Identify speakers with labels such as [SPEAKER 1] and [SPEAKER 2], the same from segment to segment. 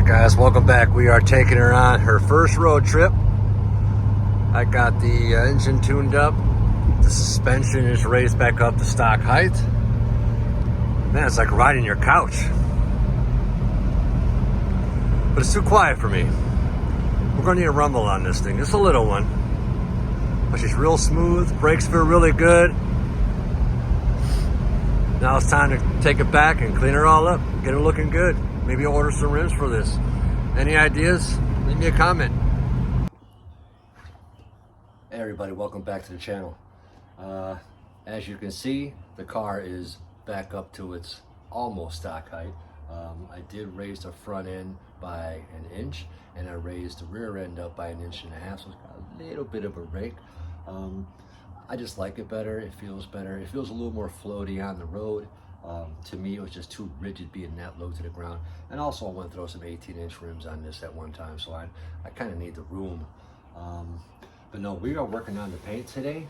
[SPEAKER 1] Alright guys, welcome back. We are taking her on her first road trip. I got the engine tuned up. The suspension is raised back up to stock height. Man, it's like riding your couch. But it's too quiet for me. We're gonna need a rumble on this thing. Just a little one. But she's real smooth. Brakes feel really good. Now it's time to take it back and clean her all up. Get her looking good. Maybe order some rims for this. Any ideas? Leave me a comment. Hey everybody, welcome back to the channel. As you can see, the car is back up to its almost stock height. I did raise the front end by an inch, and I raised the rear end up by 1.5 inches, so it's got a little bit of a rake. I just like it better. It feels better. It feels a little more floaty on the road. To me, it was just too rigid being that low to the ground. And also I want to throw some 18-inch rims on this at one time, so I kind of need the room. But no, we are working on the paint today.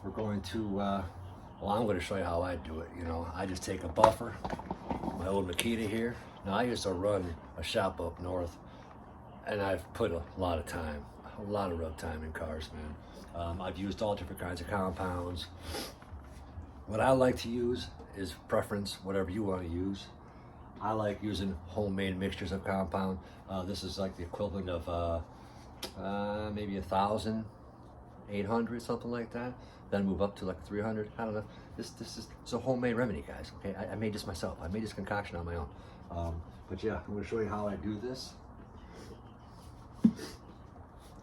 [SPEAKER 1] We're going to, well, I'm going to show you how I do it. You know, I just take a buffer, my old Makita here. Now I used to run a shop up north, and I've put a lot of time, a lot of rub time in cars, man. I've used all different kinds of compounds. What I like to use is preference, whatever you want to use. I like using homemade mixtures of compound. This is like the equivalent of maybe 1,000, 800, something like that. Then move up to like 300. I don't know. This is a homemade remedy, guys. Okay, I made this myself. I made this concoction on my own. But yeah, I'm going to show you how I do this.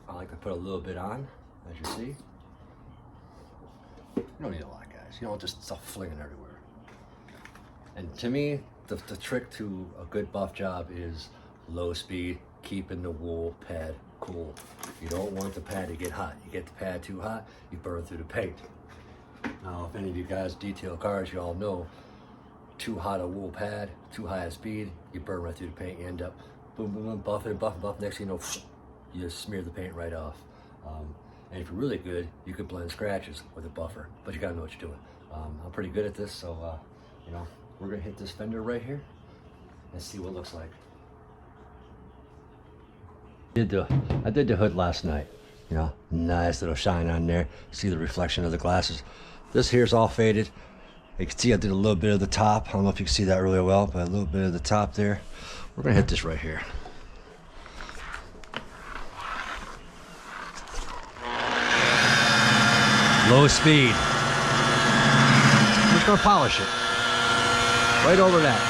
[SPEAKER 1] I like to put a little bit on, as you see. You don't need a lot, guys. You don't just stuff flinging everywhere. And to me, the trick to a good buff job is low speed, keeping the wool pad cool. You don't want the pad to get hot. You get the pad too hot, you burn through the paint. Now, if any of you guys detail cars, you all know too hot a wool pad, too high a speed, you burn right through the paint. You end up boom, boom, boom, buffing, buffing, buffing. Next thing you know, you just smear the paint right off. And if you're really good, you can blend scratches with a buffer, but you gotta know what you're doing. I'm pretty good at this, so you know, we're gonna hit this fender right here and see what it looks like. I did the hood last night. You know, nice little shine on there. See the reflection of the glasses. This here's all faded. You can see I did a little bit of the top. I don't know if you can see that really well, but a little bit of the top there. We're gonna hit this right here. Low speed. I'm just gonna polish it. Right over that.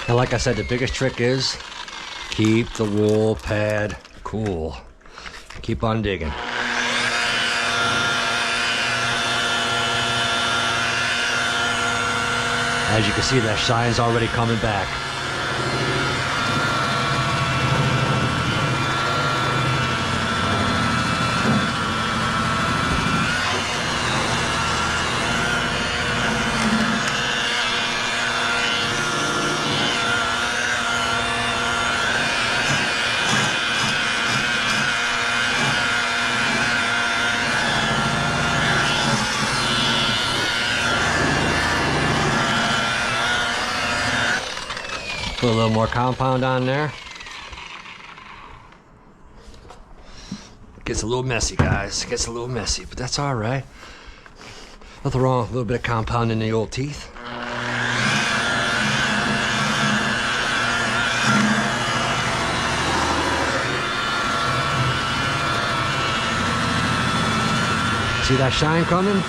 [SPEAKER 1] And like I said, the biggest trick is keep the wool pad cool. Keep on digging. As you can see, that shine's already coming back. Put a little more compound on there. It gets a little messy, guys. It gets a little messy, but that's all right. Nothing wrong with a little bit of compound in the old teeth. See that shine coming?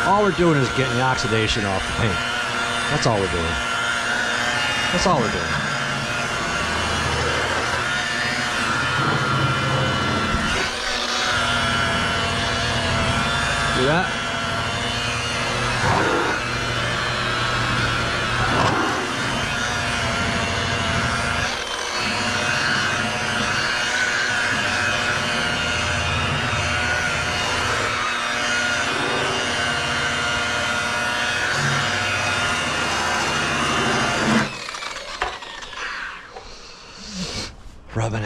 [SPEAKER 1] All we're doing is getting the oxidation off the paint. That's all we're doing. That's all we're doing. See that?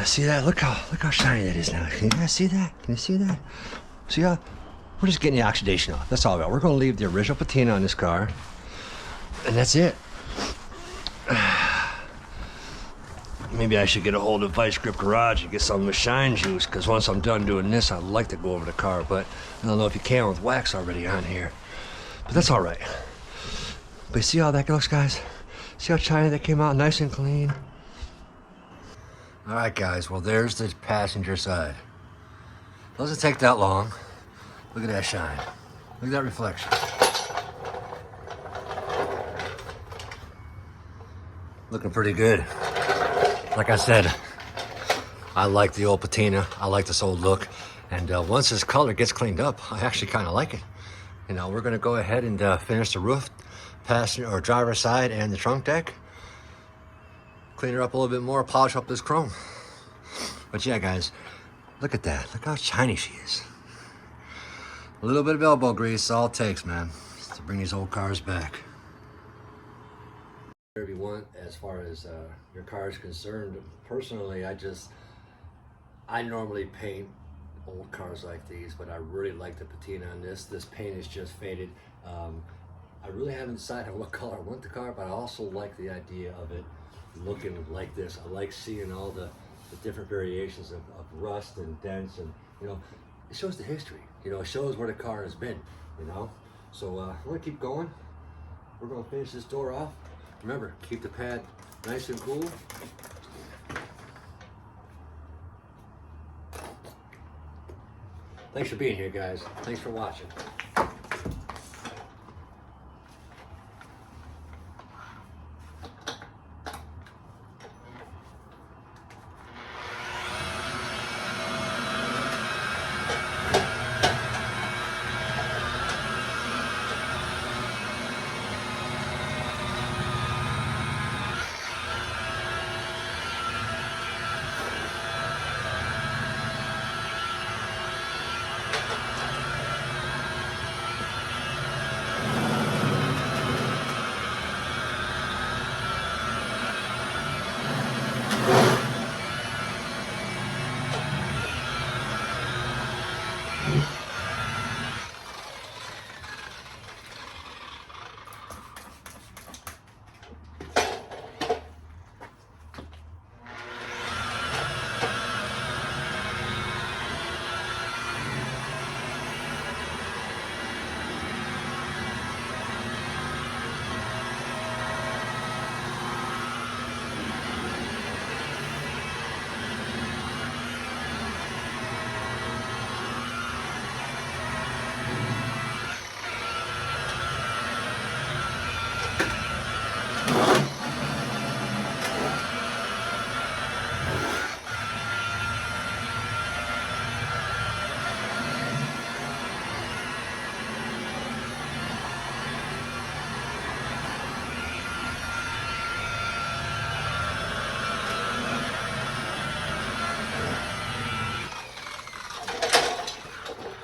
[SPEAKER 1] See that? Look how shiny that is now. Can you guys see that? Can you see that? See how we're just getting the oxidation off. That's all about. We're gonna leave the original patina on this car, and that's it. Maybe I should get a hold of Vice Grip Garage and get some of the shine juice, because once I'm done doing this, I'd like to go over the car, but I don't know if you can with wax already on here. But that's all right. But see how that looks, guys? See how shiny that came out, nice and clean? All right, guys, well, there's the passenger side. Doesn't take that long. Look at that shine. Look at that reflection. Looking pretty good. Like I said, I like the old patina. I like this old look. And once this color gets cleaned up, I actually kind of like it. You know, we're gonna go ahead and finish the roof, passenger or driver side, and the trunk deck. Clean her up a little bit more, polish up this chrome. But yeah, guys, look at that. Look how shiny she is. A little bit of elbow grease, all it takes, man, to bring these old cars back. Whatever you want as far as your car is concerned. Personally, I normally paint old cars like these, but I really like the patina on this. This paint is just faded. I really haven't decided what color I want the car, but I also like the idea of it looking like this. I like seeing all the different variations of rust and dents, and you know, it shows the history. You know, it shows where the car has been. You know, so we're gonna keep going. We're gonna finish this door off. Remember, keep the pad nice and cool. Thanks for being here, guys. Thanks for watching.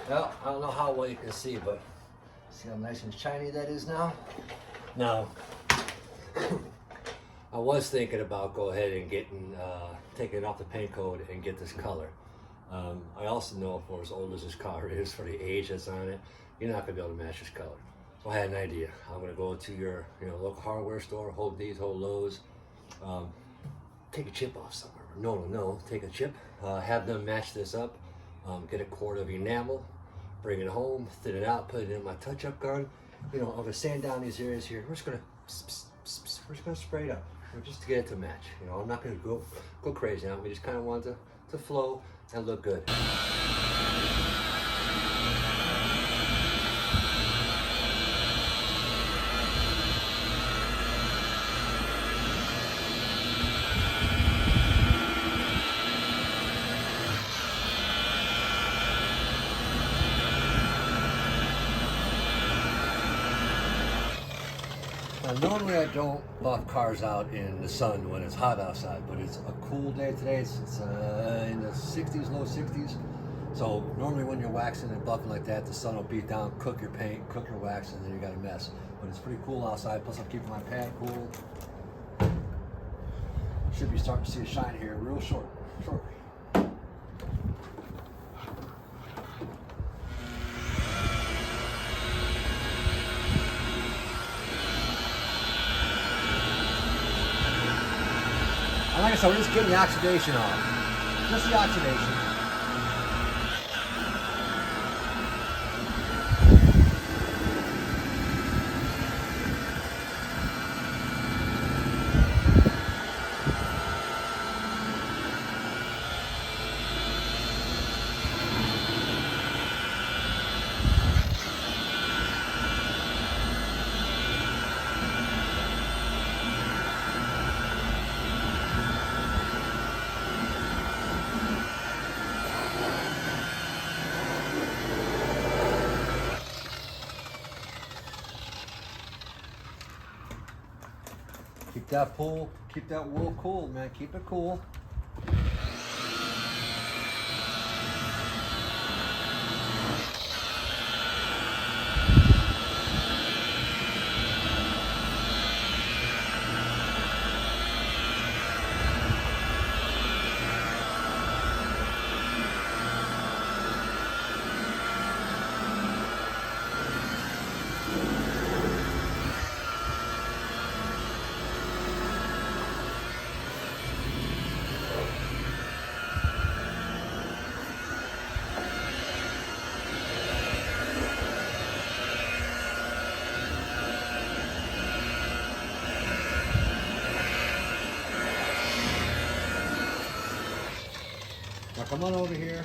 [SPEAKER 1] Well, I don't know how well you can see, but see how nice and shiny that is now? Now, I was thinking about go ahead and taking it off the paint code and get this color. I also know for as old as this car is, for the age that's on it, you're not gonna be able to match this color. So I had an idea. I'm gonna go to your local hardware store, Home Depot, Home Lowe's, take a chip off somewhere. No, take a chip, have them match this up, get a quart of enamel, bring it home, thin it out, put it in my touch-up gun. You know, I'm gonna sand down these areas here. We're just gonna spray it up, just to get it to match. You know, I'm not gonna go crazy now. We just kind of want it to flow and look good. Now, normally I don't buff cars out in the sun when it's hot outside, but it's a cool day today. It's in the 60s, low 60s. So normally when you're waxing and buffing like that, the sun will beat down, cook your paint, cook your wax, and then you got a mess. But it's pretty cool outside, plus I'm keeping my pad cool. Should be starting to see a shine here real short. shortly. And like I said, we're just getting the oxidation off. Just the oxidation. Keep that wool cool, man. Keep it cool. Now come on over here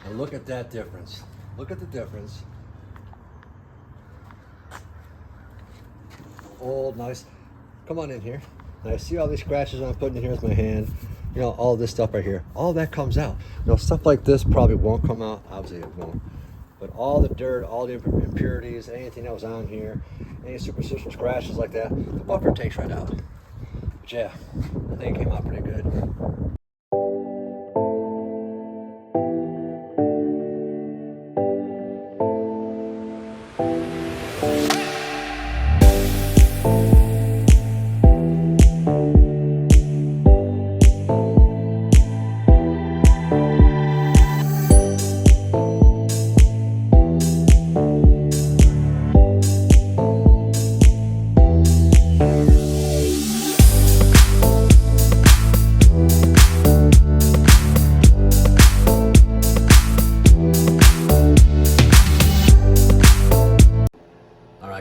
[SPEAKER 1] and look at that difference. Look at the difference. Old, nice. Come on in here. Now see all these scratches I'm putting in here with my hand. You know, all this stuff right here. All that comes out. You know, stuff like this probably won't come out. Obviously it won't. But all the dirt, all the impurities, anything that was on here, any superficial scratches like that, the buffer takes right out. But yeah, I think it came out pretty good.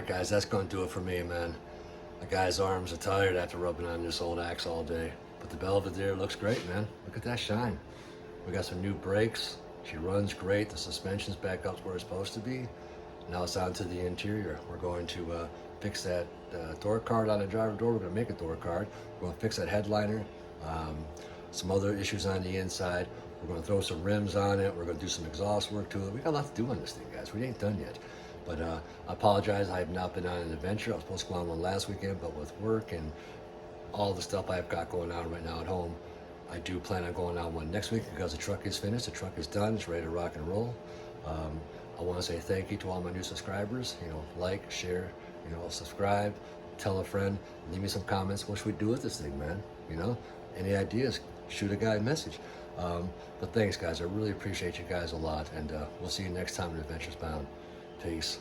[SPEAKER 1] Guys, that's going to do it for me, man. The guy's arms are tired after rubbing on this old axe all day. But the Belvedere looks great, man. Look at that shine. We got some new brakes. She runs great. The suspension's back up where it's supposed to be. Now it's on to the interior. We're going to fix that door card on the driver door. We're going to make a door card. We're going to fix that headliner. Some other issues on the inside. We're going to throw some rims on it. We're going to do some exhaust work to it. We got a lot to do on this thing, guys. We ain't done yet. But I apologize, I have not been on an adventure. I was supposed to go on one last weekend, but with work and all the stuff I've got going on right now at home, I do plan on going on one next week because the truck is finished, the truck is done, it's ready to rock and roll. I want to say thank you to all my new subscribers. You know, like, share, you know, subscribe, tell a friend, leave me some comments. What should we do with this thing, man? You know, any ideas, shoot a guy a message. But thanks, guys. I really appreciate you guys a lot, and we'll see you next time in Adventures Bound. Peace.